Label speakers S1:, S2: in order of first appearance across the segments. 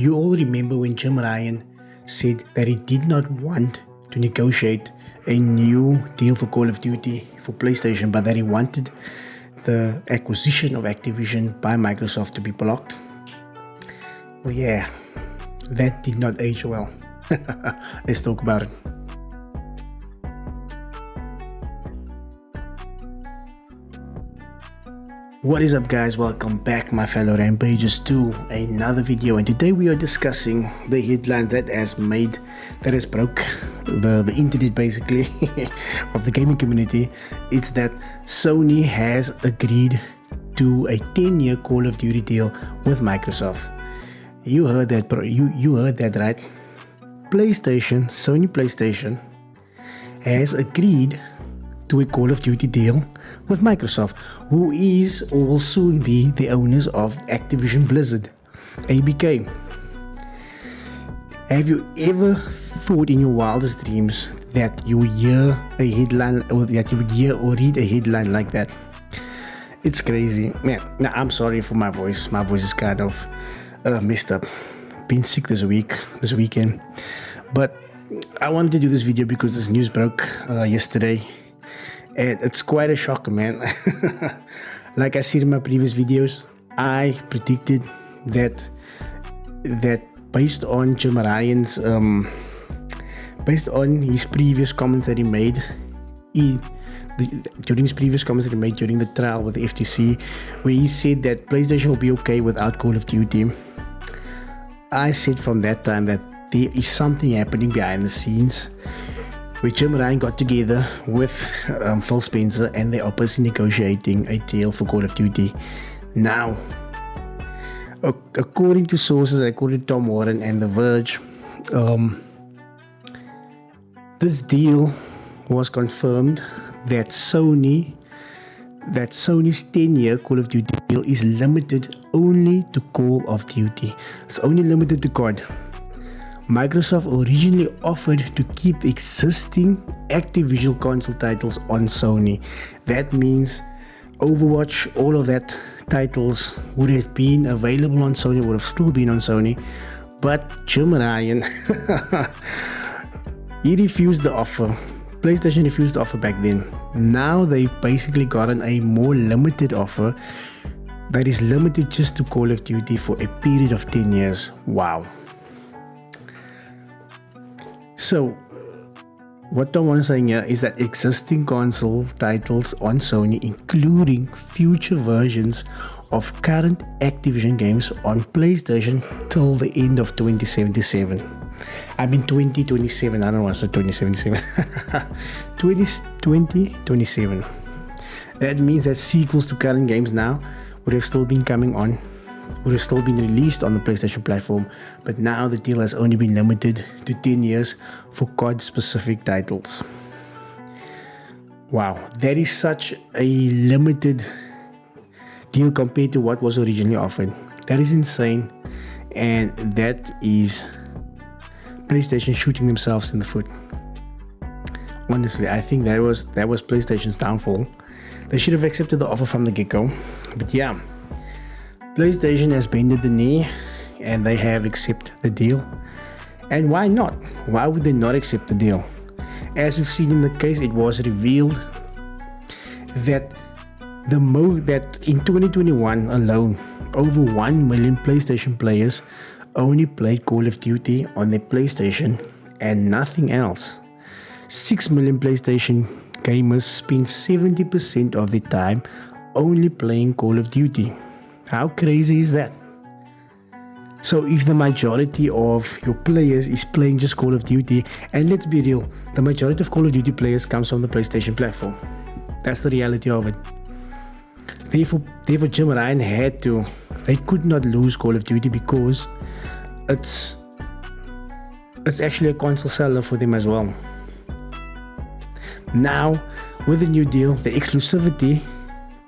S1: You all remember when Jim Ryan said that he did not want to negotiate a new deal for Call of Duty for PlayStation, but that he wanted the acquisition of Activision by Microsoft to be blocked? Well, yeah, that did not age well. Let's talk about it. What is up, guys? Welcome back, my fellow Rampagers, to another video, and today we are discussing the headline that has broke the internet basically of the gaming community. It's that Sony has agreed to a 10-year Call of Duty deal with Microsoft. You heard that, bro. You heard that, right? Sony PlayStation has agreed to a Call of Duty deal with Microsoft, who is or will soon be the owners of Activision Blizzard, ABK. Have you ever thought in your wildest dreams that you would hear a headline, or that you would hear or read a headline like that? It's crazy, man. Now, I'm sorry for my voice. My voice is kind of messed up. Been sick this weekend, but I wanted to do this video because this news broke yesterday. And it's quite a shock, man. Like I said in my previous videos, I predicted that based on Jim Ryan's based on his previous comments that he made during the trial with the FTC, where he said that PlayStation will be okay without Call of Duty. I said from that time that there is something happening behind the scenes, where Jim Ryan got together with Phil Spencer and they are busy negotiating a deal for Call of Duty. Now, according to sources, according to Tom Warren and The Verge, this deal was confirmed that Sony's 10-year Call of Duty deal is limited only to Call of Duty. It's only limited to COD. Microsoft originally offered to keep existing Activision console titles on Sony. That means Overwatch, all of that titles would have been available on Sony, would have still been on Sony. But Jim Ryan, he refused the offer. PlayStation refused the offer back then. Now they've basically gotten a more limited offer that is limited just to Call of Duty for a period of 10 years. Wow. So, what Tom was saying here is that existing console titles on Sony, including future versions of current Activision games on PlayStation till the end of 2077. I mean 2027, I don't want to say 2077. 2027. That means that sequels to current games now would have still been released on the PlayStation platform, but now the deal has only been limited to 10 years for COD specific titles. Wow, that is such a limited deal compared to what was originally offered. That is insane, and that is PlayStation shooting themselves in the foot. Honestly, I think that was PlayStation's downfall. They should have accepted the offer from the get-go, but yeah, PlayStation has bended the knee and they have accepted the deal. And why not? Why would they not accept the deal? As we've seen in the case, it was revealed that that in 2021 alone, over 1 million PlayStation players only played Call of Duty on their PlayStation and nothing else. 6 million PlayStation gamers spend 70% of their time only playing Call of Duty. How crazy is that? So if the majority of your players is playing just Call of Duty, and let's be real, the majority of Call of Duty players comes from the PlayStation platform. That's the reality of it. Therefore Jim Ryan they could not lose Call of Duty because it's actually a console seller for them as well. Now, with the new deal, the exclusivity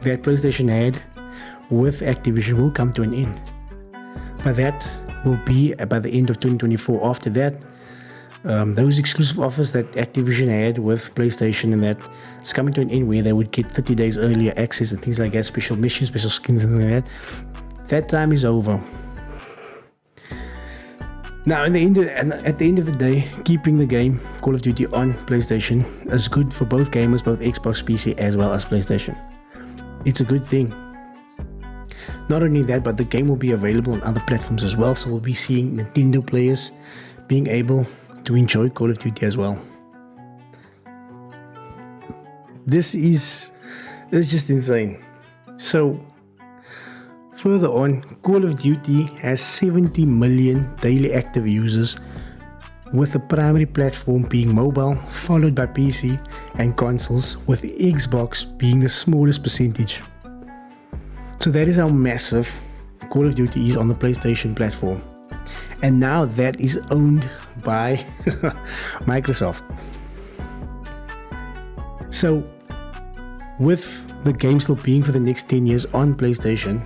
S1: that PlayStation had with Activision will come to an end. But that will be by the end of 2024. After that, those exclusive offers that Activision had with PlayStation and that is coming to an end, where they would get 30 days earlier access and things like that, special missions, special skins and like that. That time is over. Now, at the end of the day, keeping the game Call of Duty on PlayStation is good for both gamers, both Xbox, PC, as well as PlayStation. It's a good thing. Not only that, but the game will be available on other platforms as well. So we'll be seeing Nintendo players being able to enjoy Call of Duty as well. This is just insane. So further on, Call of Duty has 70 million daily active users, with the primary platform being mobile, followed by PC and consoles, with Xbox being the smallest percentage. So that is how massive Call of Duty is on the PlayStation platform. And now that is owned by Microsoft. So with the game still being for the next 10 years on PlayStation,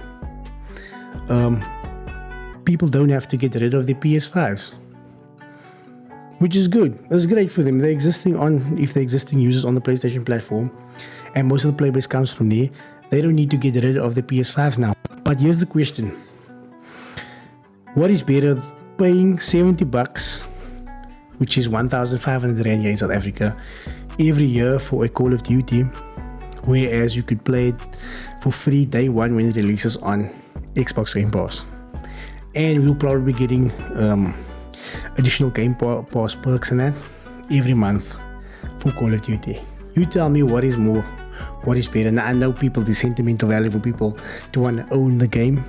S1: people don't have to get rid of their PS5s, which is good. It's great for them. If they're existing users on the PlayStation platform, and most of the playbase comes from there, they don't need to get rid of the PS5s now. But here's the question: what is better, paying $70, which is 1,500 rand here in South Africa, every year for a Call of Duty, whereas you could play it for free day one when it releases on Xbox Game Pass, and we'll probably be getting additional Game Pass perks and that every month for Call of Duty? You tell me what is better. Now, I know people, the sentimental value for people to want to own the game,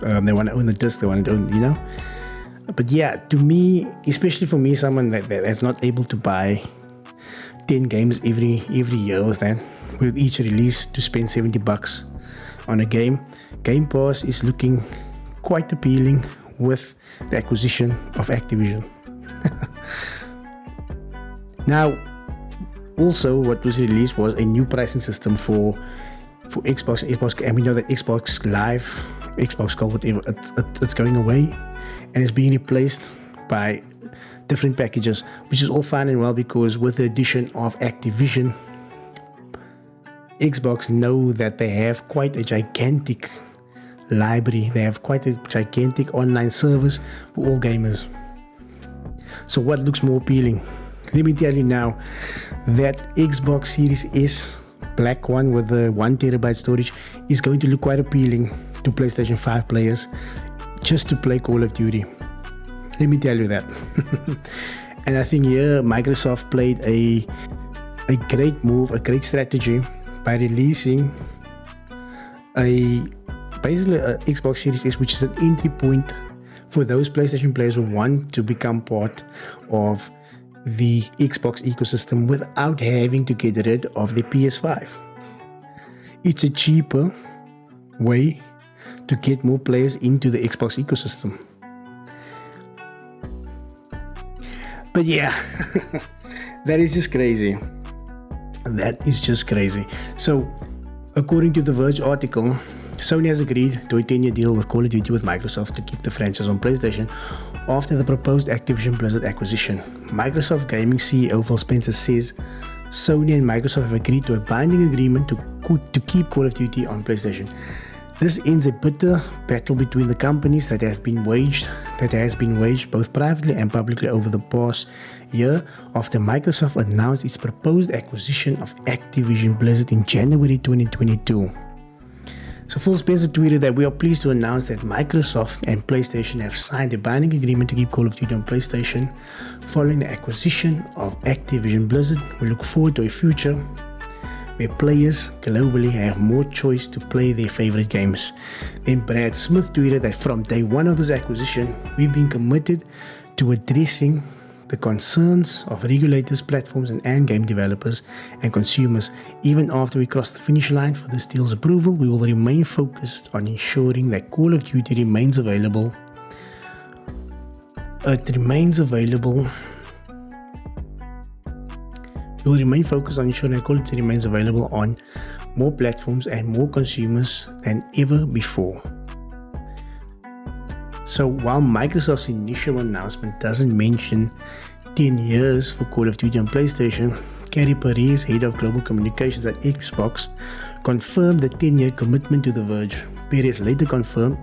S1: they want to own the disc, they want to own, but yeah, to me, especially for me, someone that's not able to buy 10 games every year with each release, to spend $70 on a game Pass is looking quite appealing with the acquisition of Activision. Now, also what was released was a new pricing system for Xbox, and we know that Xbox Live, Xbox Gold, whatever, it's going away, and it's being replaced by different packages, which is all fine and well, because with the addition of Activision, Xbox know that they have quite a gigantic library. They have quite a gigantic online service for all gamers. So what looks more appealing? Let me tell you now, that Xbox Series S black one with the 1 terabyte storage is going to look quite appealing to PlayStation 5 players just to play Call of Duty. Let me tell you that. And I think here Microsoft played a great move, a great strategy, by releasing basically a Xbox Series S, which is an entry point for those PlayStation players who want to become part of the Xbox ecosystem without having to get rid of the PS5. It's a cheaper way to get more players into the Xbox ecosystem. But yeah, that is just crazy. That is just crazy. So, according to the Verge article, Sony has agreed to a 10-year deal with Call of Duty with Microsoft to keep the franchise on PlayStation after the proposed Activision Blizzard acquisition. Microsoft Gaming CEO Phil Spencer says Sony and Microsoft have agreed to a binding agreement to keep Call of Duty on PlayStation. This ends a bitter battle between the companies that has been waged both privately and publicly over the past year after Microsoft announced its proposed acquisition of Activision Blizzard in January 2022. So Phil Spencer tweeted that we are pleased to announce that Microsoft and PlayStation have signed a binding agreement to keep Call of Duty on PlayStation following the acquisition of Activision Blizzard. We look forward to a future where players globally have more choice to play their favorite games. Then Brad Smith tweeted that from day one of this acquisition, we've been committed to addressing the concerns of regulators, platforms, and game developers and consumers. Even after we cross the finish line for this deal's approval, we will remain focused on ensuring that Call of Duty remains available. We will remain focused on ensuring that Call of Duty remains available on more platforms and more consumers than ever before. So while Microsoft's initial announcement doesn't mention 10 years for Call of Duty on PlayStation, Gary Perez, head of global communications at Xbox, confirmed the 10-year commitment to The Verge. Perez later confirmed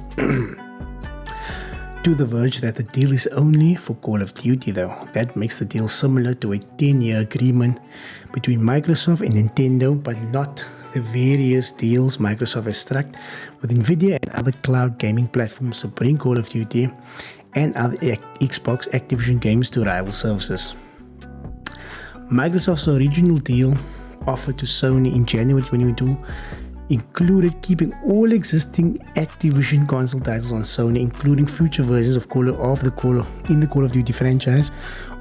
S1: to the verge that the deal is only for Call of Duty though. That makes the deal similar to a 10-year agreement between Microsoft and Nintendo, but not the various deals Microsoft has struck with Nvidia and other cloud gaming platforms to bring Call of Duty and other Xbox Activision games to rival services. Microsoft's original deal offered to Sony in January 2022 included keeping all existing Activision console titles on Sony, including future versions of the Call of Duty franchise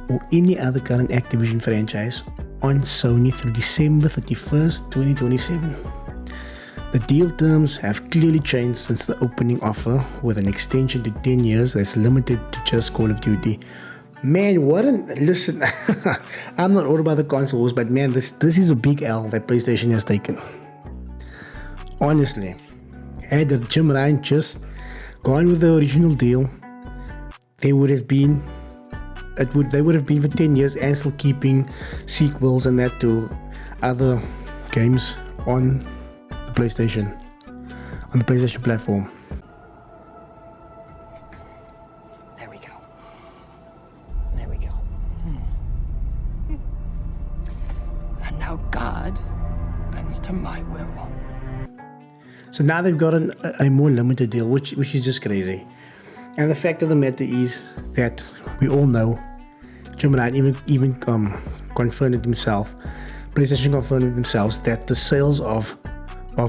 S1: or any other current Activision franchise on Sony through December 31st, 2027. The deal terms have clearly changed since the opening offer, with an extension to 10 years that's limited to just Call of Duty. Man, listen, I'm not all about the consoles, but man, this is a big L that PlayStation has taken. Honestly, had Jim Ryan just gone with the original deal, they would have been for 10 years and still keeping sequels and that to other games on the PlayStation platform.
S2: There we go. And now God bends to my will.
S1: So now they've got a more limited deal, which is just crazy. And the fact of the matter is that we all know, Jim Ryan even confirmed it himself, PlayStation confirmed it themselves, that the sales of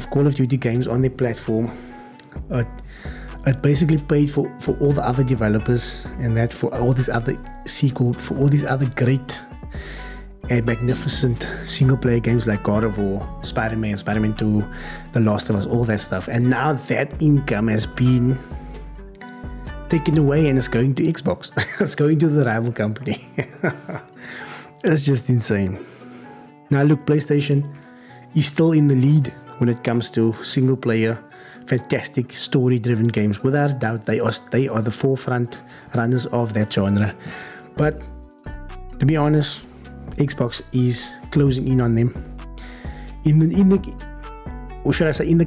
S1: Call of Duty games on their platform it basically paid for all the other developers, and that for all these other for all these other great and magnificent single player games like God of War, Spider-Man 2, The Last of Us, all that stuff. And now that income has been taken away and it's going to Xbox. It's going to the rival company. It's just insane. Now look, PlayStation is still in the lead when it comes to single player, fantastic story driven games. Without a doubt, they are the forefront runners of that genre. But to be honest, Xbox is closing in on them. In the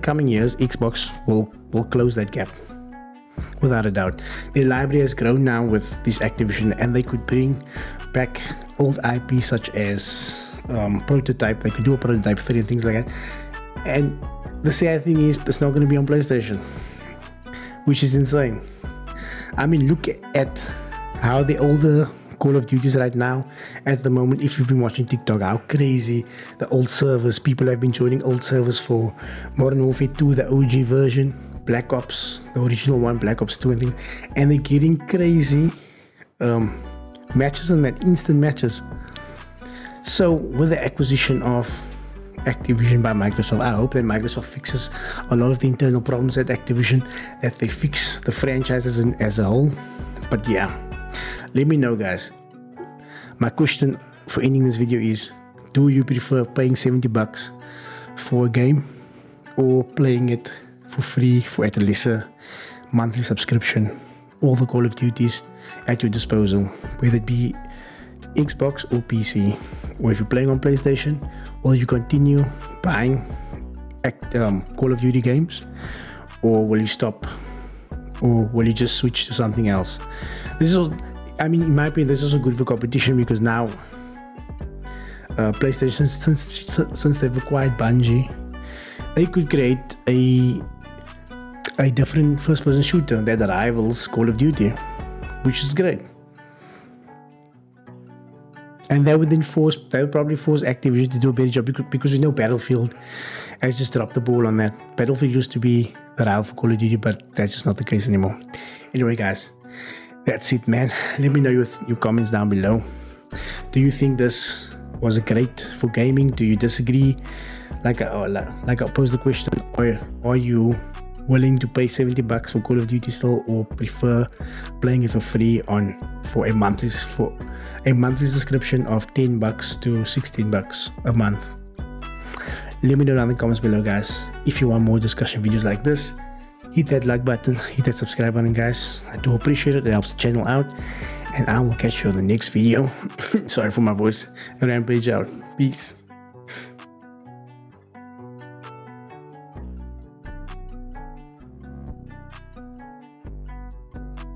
S1: coming years, Xbox will close that gap, without a doubt. Their library has grown now with this Activision, and they could bring back old IP such as Prototype. They could do a Prototype 3 and things like that. And the sad thing is, it's not going to be on PlayStation, which is insane. I mean, look at how the older Call of Duties right now at the moment. If you've been watching TikTok, how crazy the old servers, people have been joining old servers for Modern Warfare 2, the OG version, Black Ops, the original one, Black Ops 2 and things, and they're getting crazy matches and that instant matches. So with the acquisition of Activision by Microsoft, I hope that Microsoft fixes a lot of the internal problems at Activision, that they fix the franchise as a whole. But yeah, let me know, guys. My question for ending this video is, do you prefer paying $70 for a game or playing it for free for at a lesser monthly subscription? All the Call of Duties at your disposal, whether it be Xbox or PC, or if you're playing on PlayStation, will you continue buying Call of Duty games, or will you stop, or will you just switch to something else? In my opinion, this is also good for competition, because now PlayStation, since they've acquired Bungie, they could create a different first-person shooter that rivals Call of Duty, which is great. And that would probably force Activision to do a better job, because we know Battlefield has just dropped the ball on that. Battlefield used to be the rival for Call of Duty, but that's just not the case anymore. Anyway, guys, that's it, man. Let me know your comments down below. Do you think this was great for gaming? Do you disagree? Like I posed the question, are you willing to pay $70 for Call of Duty still, or prefer playing it for free for a monthly subscription of $10 to $16 a month? Let me know down in the comments below, guys. If you want more discussion videos like this, hit that like button, hit that subscribe button, guys. I do appreciate it. It helps the channel out, and I will catch you on the next video. Sorry for my voice. Rampage out. Peace.